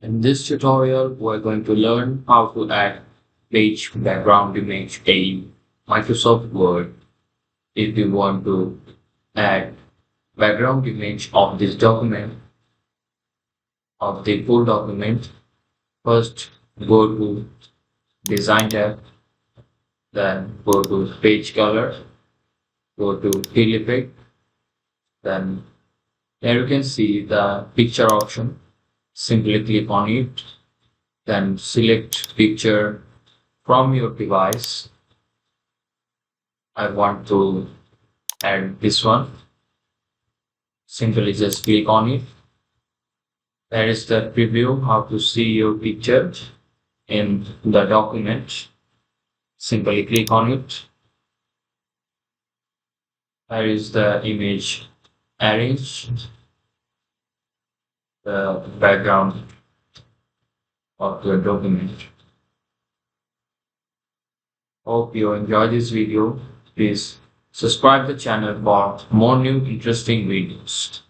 In this tutorial, we're going to learn how to add page background image in Microsoft Word. If you want to add background image of this document, of the full document, first go to Design tab, then go to Page Color, go to Fill Effect, then here you can see the picture option. Simply click on it, then select picture from your device. I want to add this one. Simply just click on it. There is the preview how to see your picture in the document. Simply click on it. There is the image arrange the background of your document. Hope you enjoy this video. Please subscribe the channel for more new interesting videos.